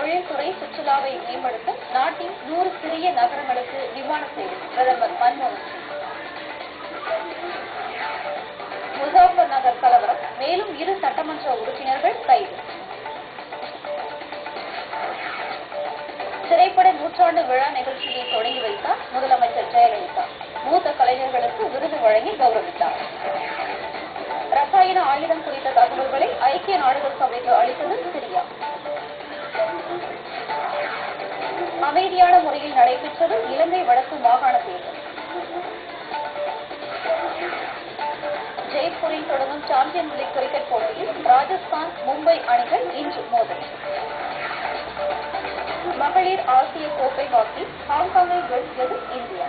தொழில்துறை சுற்றுலாவை மேம்படுத்த நாட்டின் 100 சிறிய நகரங்களுக்கு விமான சேவை பிரதமர் மன்மோகன் சிங். முசாஃபர் நகர் கலவரம் மேலும் 2 சட்டமன்ற உறுப்பினர்கள் கைது. திரைப்பட நூற்றாண்டு விழா நிகழ்ச்சியை தொடங்கி வைத்தார் முதலமைச்சர் ஜெயலலிதா. மூத்த கலைஞர்களுக்கு விருது வழங்கி கௌரவித்தார். ரசாயன ஆயுதம் குறித்த தகவல்களை ஐக்கிய நாடுகள் சபைக்கு அளித்தது சிரியா. அமைதியான முறையில் நடைபெற்றது இலங்கை வடக்கு மாகாண தேர்தல். ஜெய்ப்பூரில் தொடங்கும் சாம்பியன்ஸ் லீக் கிரிக்கெட் போட்டியில் ராஜஸ்தான் மும்பை அணிகள் இன்று மோதல். மகளிர் ஆசிய கோப்பை ஹாக்கி ஹாங்காங்கை வீழ்த்தியது இந்தியா.